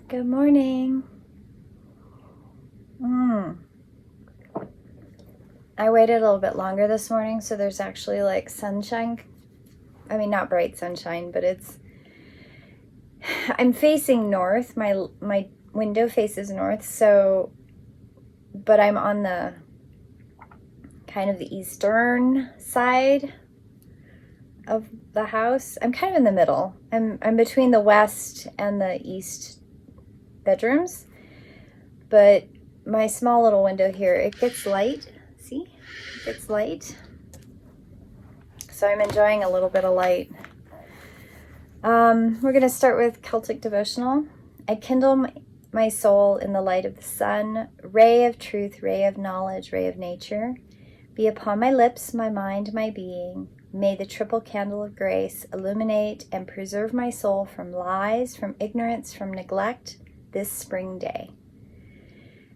Good morning. I waited a little bit longer this morning, so there's actually like sunshine. I mean, not bright sunshine, but I'm facing north. My window faces north, but I'm on the kind of the eastern side of the house. I'm kind of in the middle. I'm between the west and the east bedrooms, but my small little window here, it gets light. See? It gets light. So I'm enjoying a little bit of light. We're going to start with Celtic Devotional. I kindle my soul in the light of the sun, ray of truth, ray of knowledge, ray of nature. Be upon my lips, my mind, my being. May the triple candle of grace illuminate and preserve my soul from lies, from ignorance, from neglect this spring day.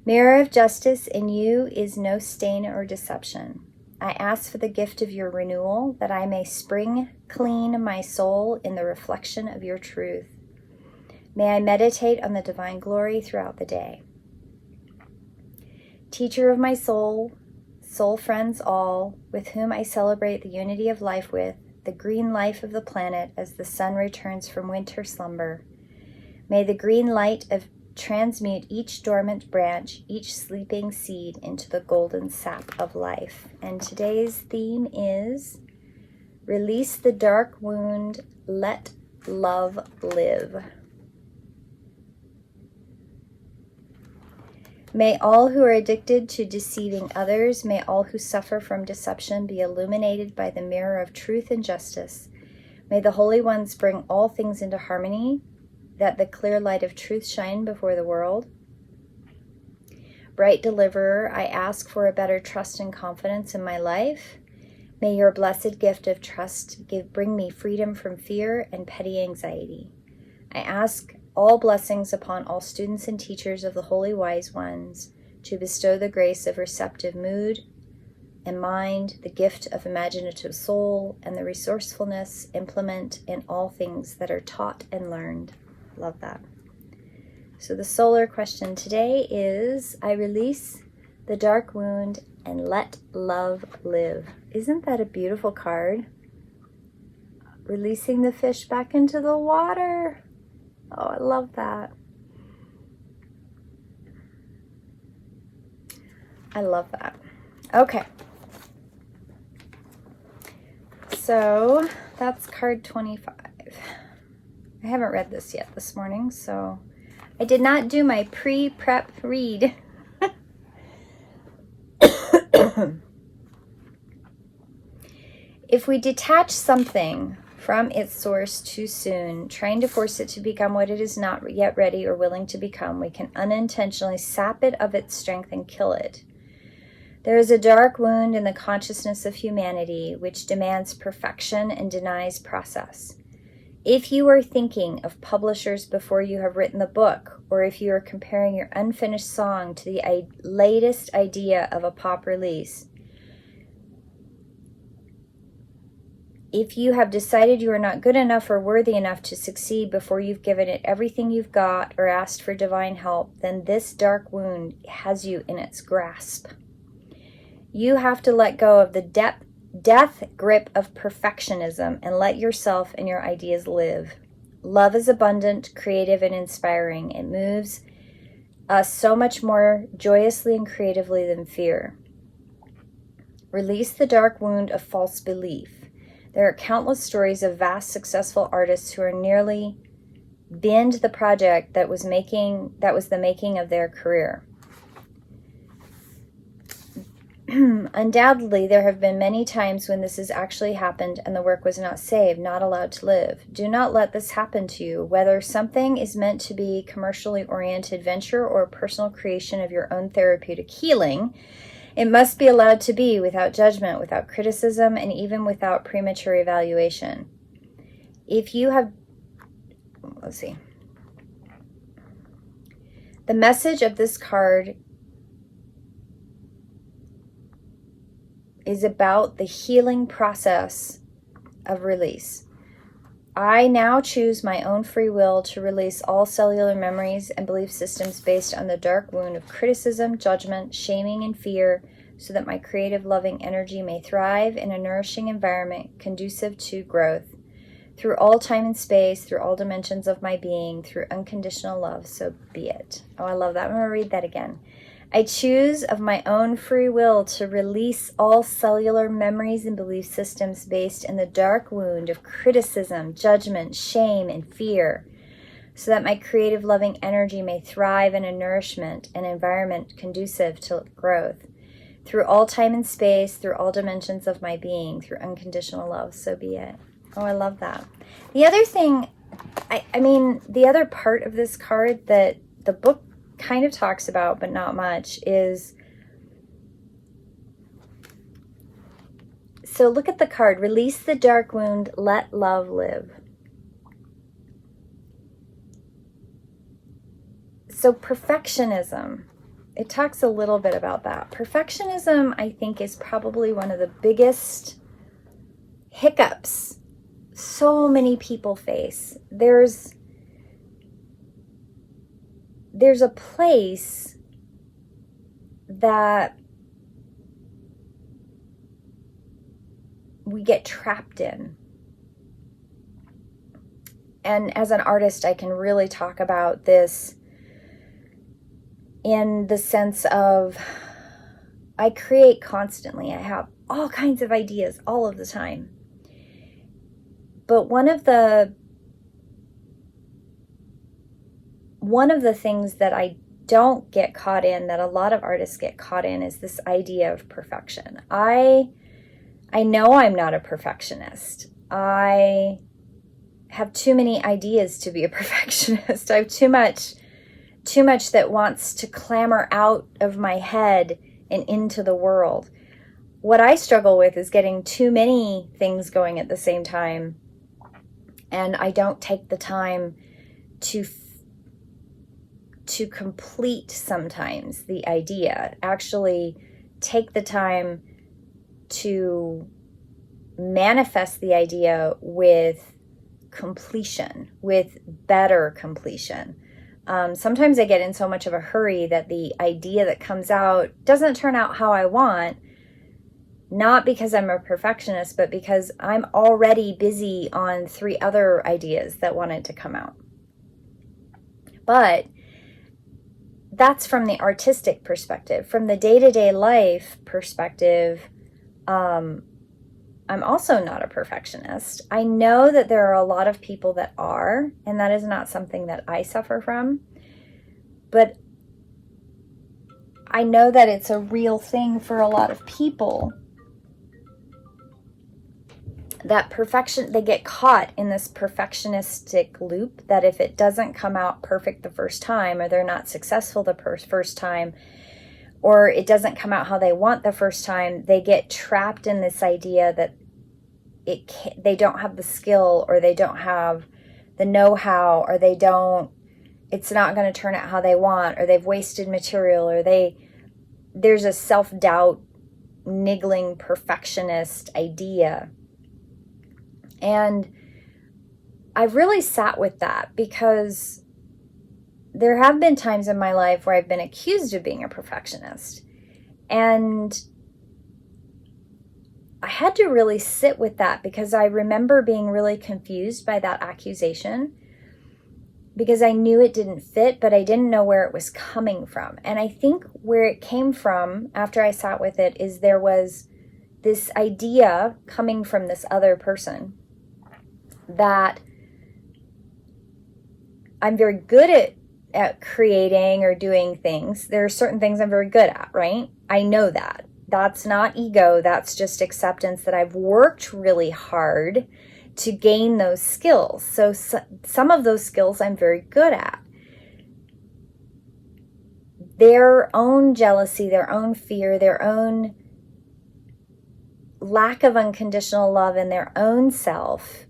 Mirror of justice, in you is no stain or deception. I ask for the gift of your renewal, that I may spring clean my soul in the reflection of your truth. May I meditate on the divine glory throughout the day. Teacher of my soul, soul friends all, with whom I celebrate the unity of life with, the green life of the planet as the sun returns from winter slumber. May the green light of transmute each dormant branch, each sleeping seed into the golden sap of life. And today's theme is release the dark wound, let love live. May all who are addicted to deceiving others, may all who suffer from deception be illuminated by the mirror of truth and justice. May the holy ones bring all things into harmony, that the clear light of truth shine before the world. Bright deliverer, I ask for a better trust and confidence in my life. May your blessed gift of trust bring me freedom from fear and petty anxiety. I ask all blessings upon all students and teachers of the holy wise ones to bestow the grace of receptive mood and mind, the gift of imaginative soul, and the resourcefulness implement in all things that are taught and learned. Love that. So the solar question today is, I release the dark wound and let love live. Isn't that a beautiful card? Releasing the fish back into the water. Oh, I love that. I love that. Okay. So that's card 25. I haven't read this yet this morning, so I did not do my pre-prep read. If we detach something from its source too soon, trying to force it to become what it is not yet ready or willing to become, we can unintentionally sap it of its strength and kill it. There is a dark wound in the consciousness of humanity which demands perfection and denies process. If you are thinking of publishers before you have written the book, or if you are comparing your unfinished song to the latest idea of a pop release, if you have decided you are not good enough or worthy enough to succeed before you've given it everything you've got or asked for divine help, then this dark wound has you in its grasp. You have to let go of the death grip of perfectionism and let yourself and your ideas live. Love is abundant, creative, and inspiring. It moves us so much more joyously and creatively than fear. Release the dark wound of false belief. There are countless stories of vast successful artists who are nearly binned the project that was the making of their career. Undoubtedly, there have been many times when this has actually happened and the work was not saved, not allowed to live. Do not let this happen to you. Whether something is meant to be commercially oriented venture or a personal creation of your own therapeutic healing, it must be allowed to be without judgment, without criticism, and even without premature evaluation. If you have, the message of this card is about the healing process of release. I now choose my own free will to release all cellular memories and belief systems based on the dark wound of criticism, judgment, shaming, and fear, so that my creative, loving energy may thrive in a nourishing environment conducive to growth. Through all time and space, through all dimensions of my being, through unconditional love, so be it. Oh, I love that. I'm going to read that again. I choose of my own free will to release all cellular memories and belief systems based in the dark wound of criticism, judgment, shame, and fear, so that my creative, loving energy may thrive in a nourishment and environment conducive to growth. Through all time and space, through all dimensions of my being, through unconditional love, so be it. Oh, I love that. The other thing, the other part of this card that the book kind of talks about, but not much, is, so look at the card, release the dark wound, let love live. So perfectionism, it talks a little bit about that. Perfectionism, I think, is probably one of the biggest hiccups so many people face. There's a place that we get trapped in. And as an artist, I can really talk about this in the sense of I create constantly. I have all kinds of ideas all of the time. But one of the things that I don't get caught in, that a lot of artists get caught in, is this idea of perfection. I know I'm not a perfectionist. I have too many ideas to be a perfectionist. I have too much that wants to clamor out of my head and into the world. What I struggle with is getting too many things going at the same time, and I don't take the time to complete sometimes the idea, actually take the time to manifest the idea with completion, with better completion. Sometimes I get in so much of a hurry that the idea that comes out doesn't turn out how I want, not because I'm a perfectionist, but because I'm already busy on 3 other ideas that wanted to come out. But that's from the artistic perspective. From the day-to-day life perspective, I'm also not a perfectionist. I know that there are a lot of people that are, and that is not something that I suffer from. But I know that it's a real thing for a lot of people. That perfection, they get caught in this perfectionistic loop that if it doesn't come out perfect the first time, or they're not successful the first time, or it doesn't come out how they want the first time, they get trapped in this idea that they don't have the skill, or they don't have the know-how, or it's not going to turn out how they want, or they've wasted material, or there's a self-doubt, niggling perfectionist idea. And I've really sat with that, because there have been times in my life where I've been accused of being a perfectionist. And I had to really sit with that, because I remember being really confused by that accusation, because I knew it didn't fit, but I didn't know where it was coming from. And I think where it came from after I sat with it is there was this idea coming from this other person that I'm very good at creating or doing things. There are certain things I'm very good at, right? I know that. That's not ego. That's just acceptance that I've worked really hard to gain those skills. So some of those skills I'm very good at. Their own jealousy, their own fear, their own lack of unconditional love in their own self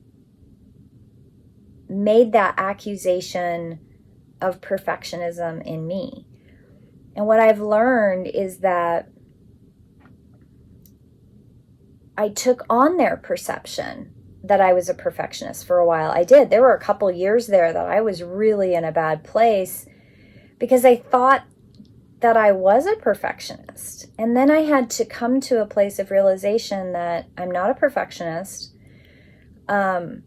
made that accusation of perfectionism in me. And what I've learned is that I took on their perception that I was a perfectionist for a while. I did. There were a couple years there that I was really in a bad place because I thought that I was a perfectionist. And then I had to come to a place of realization that I'm not a perfectionist. But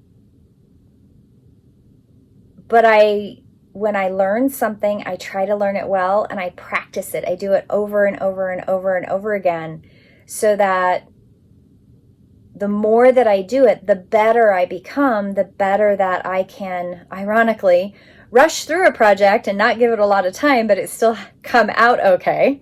when I learn something, I try to learn it well and I practice it. I do it over and over and over and over again so that the more that I do it, the better I become, the better that I can, ironically, rush through a project and not give it a lot of time, but it still come out okay.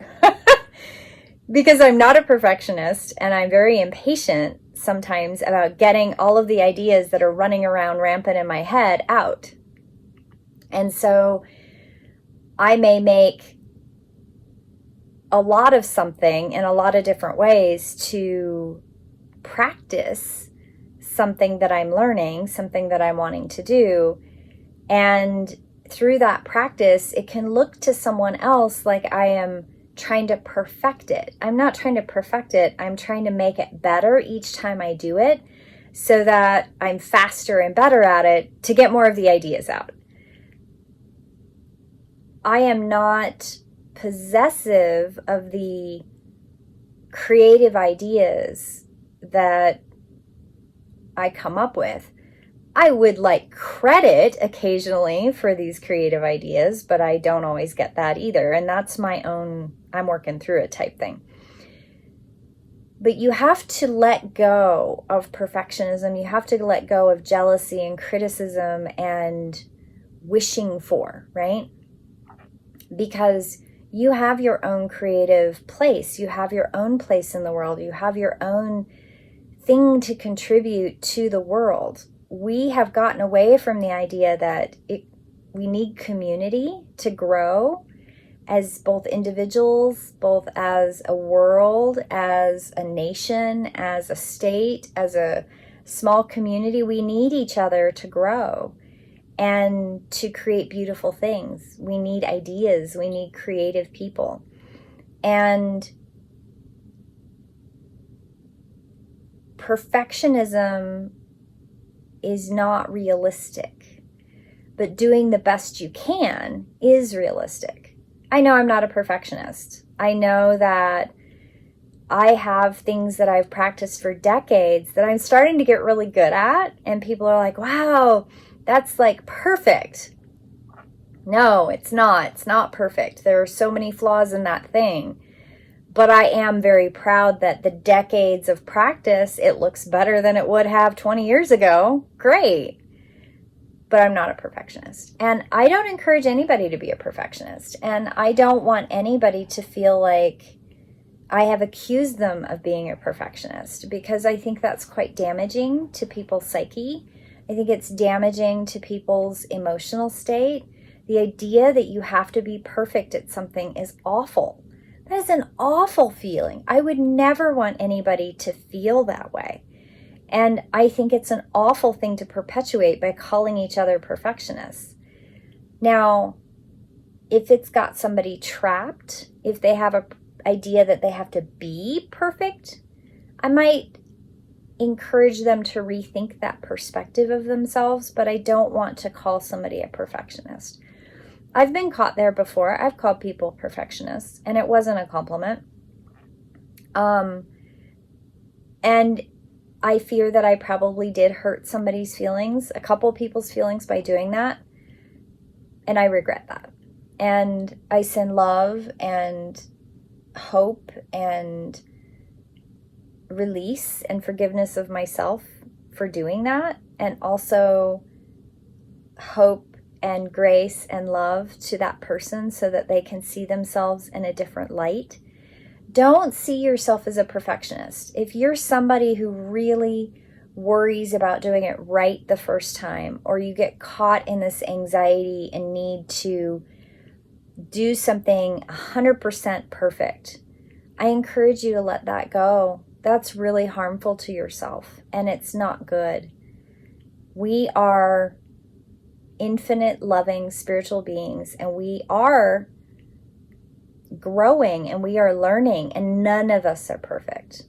Because I'm not a perfectionist and I'm very impatient sometimes about getting all of the ideas that are running around rampant in my head out. And so I may make a lot of something in a lot of different ways to practice something that I'm learning, something that I'm wanting to do. And through that practice, it can look to someone else like I am trying to perfect it. I'm not trying to perfect it. I'm trying to make it better each time I do it so that I'm faster and better at it to get more of the ideas out. I am not possessive of the creative ideas that I come up with. I would like credit occasionally for these creative ideas, but I don't always get that either. And that's my own, I'm working through it type thing. But you have to let go of perfectionism. You have to let go of jealousy and criticism and wishing for, right? Because you have your own creative place. You have your own place in the world. You have your own thing to contribute to the world. We have gotten away from the idea that we need community to grow as both individuals, both as a world, as a nation, as a state, as a small community. We need each other to grow and to create beautiful things. We need ideas. We need creative people. And perfectionism is not realistic, but doing the best you can is realistic. I know I'm not a perfectionist. I know that I have things that I've practiced for decades that I'm starting to get really good at, and people are like, wow, that's like perfect. No, it's not. It's not perfect. There are so many flaws in that thing. But I am very proud that the decades of practice, it looks better than it would have 20 years ago. Great. But I'm not a perfectionist. And I don't encourage anybody to be a perfectionist. And I don't want anybody to feel like I have accused them of being a perfectionist, because I think that's quite damaging to people's psyche. I think it's damaging to people's emotional state. The idea that you have to be perfect at something is awful. That is an awful feeling. I would never want anybody to feel that way. And I think it's an awful thing to perpetuate by calling each other perfectionists. Now, if it's got somebody trapped, if they have an idea that they have to be perfect, I might encourage them to rethink that perspective of themselves, but I don't want to call somebody a perfectionist. I've been caught there before. I've called people perfectionists, and it wasn't a compliment. And I fear that I probably did hurt somebody's feelings, a couple people's feelings, by doing that. And I regret that. And I send love and hope and release and forgiveness of myself for doing that. And also hope and grace and love to that person so that they can see themselves in a different light. Don't see yourself as a perfectionist. If you're somebody who really worries about doing it right the first time, or you get caught in this anxiety and need to do something 100% perfect, I encourage you to let that go. That's really harmful to yourself, and it's not good. We are infinite, loving, spiritual beings, and we are growing and we are learning, and none of us are perfect.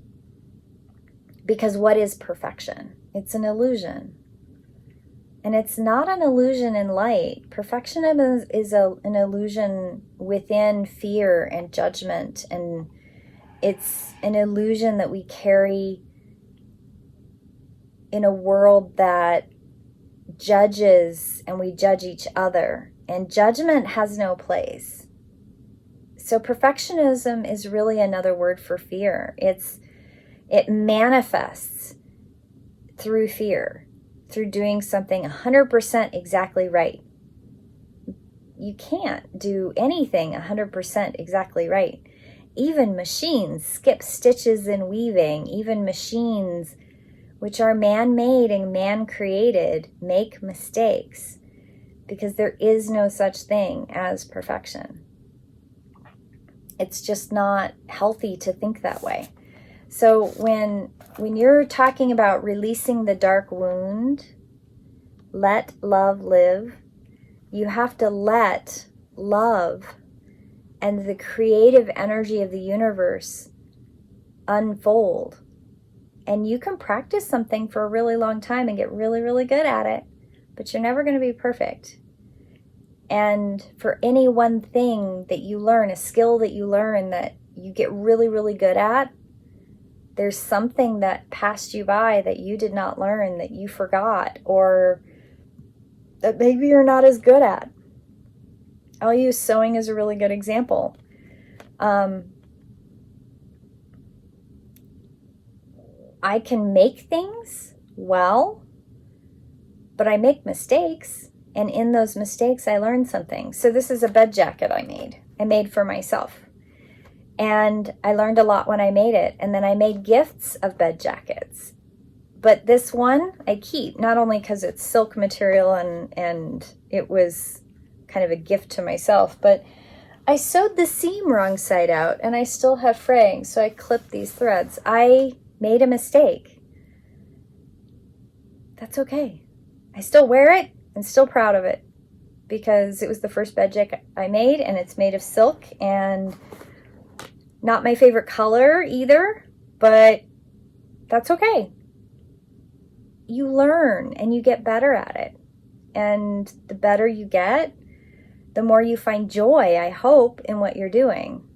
Because what is perfection? It's an illusion. And it's not an illusion in light. Perfectionism is an illusion within fear and judgment. And it's an illusion that we carry in a world that judges, and we judge each other. And judgment has no place. So perfectionism is really another word for fear. It manifests through fear, through doing something 100% exactly right. You can't do anything 100% exactly right. Even machines skip stitches in weaving. Even machines, which are man-made and man-created, make mistakes, because there is no such thing as perfection. It's just not healthy to think that way. So when you're talking about releasing the dark wound, let love live, you have to let love and the creative energy of the universe unfold. And you can practice something for a really long time and get really, really good at it, but you're never going to be perfect. And for any one thing that you learn, a skill that you learn that you get really, really good at, there's something that passed you by that you did not learn, that you forgot, or that maybe you're not as good at. I'll use sewing as a really good example. I can make things well, but I make mistakes. And in those mistakes, I learned something. So this is a bed jacket I made for myself. And I learned a lot when I made it. And then I made gifts of bed jackets. But this one I keep, not only because it's silk material and it was kind of a gift to myself, but I sewed the seam wrong side out and I still have fraying. So I clipped these threads. I made a mistake. That's okay. I still wear it and still proud of it because it was the first bed jacket I made, and it's made of silk and not my favorite color either, but that's okay. You learn and you get better at it. And the better you get, the more you find joy, I hope, in what you're doing.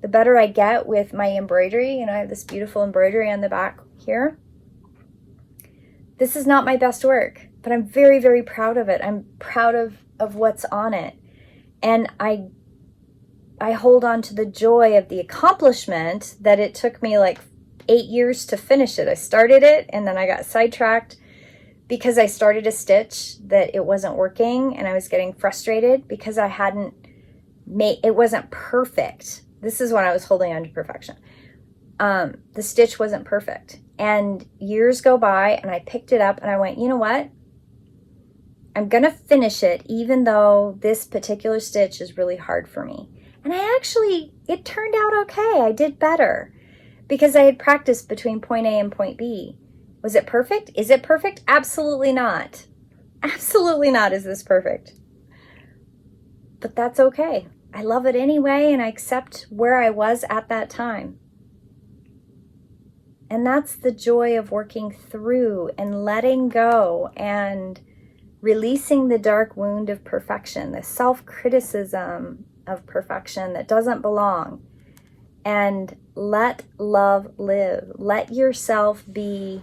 The better I get with my embroidery, I have this beautiful embroidery on the back here. This is not my best work, but I'm very, very proud of it. I'm proud of what's on it. And I hold on to the joy of the accomplishment that it took me like 8 years to finish it. I started it and then I got sidetracked because I started a stitch that it wasn't working, and I was getting frustrated because I hadn't made, it wasn't perfect. This is when I was holding on to perfection. The stitch wasn't perfect. And years go by and I picked it up and I went, you know what? I'm going to finish it even though this particular stitch is really hard for me. And it turned out okay. I did better because I had practiced between point A and point B. Was it perfect? Is it perfect? Absolutely not. Absolutely not is this perfect. But that's okay. I love it anyway, and I accept where I was at that time. And that's the joy of working through and letting go and releasing the dark wound of perfection, the self-criticism of perfection that doesn't belong. And let love live. Let yourself be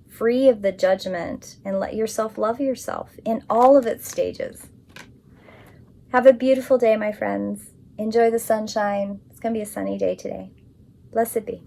free of the judgment and let yourself love yourself in all of its stages. Have a beautiful day, my friends. Enjoy the sunshine. It's going to be a sunny day today. Blessed be.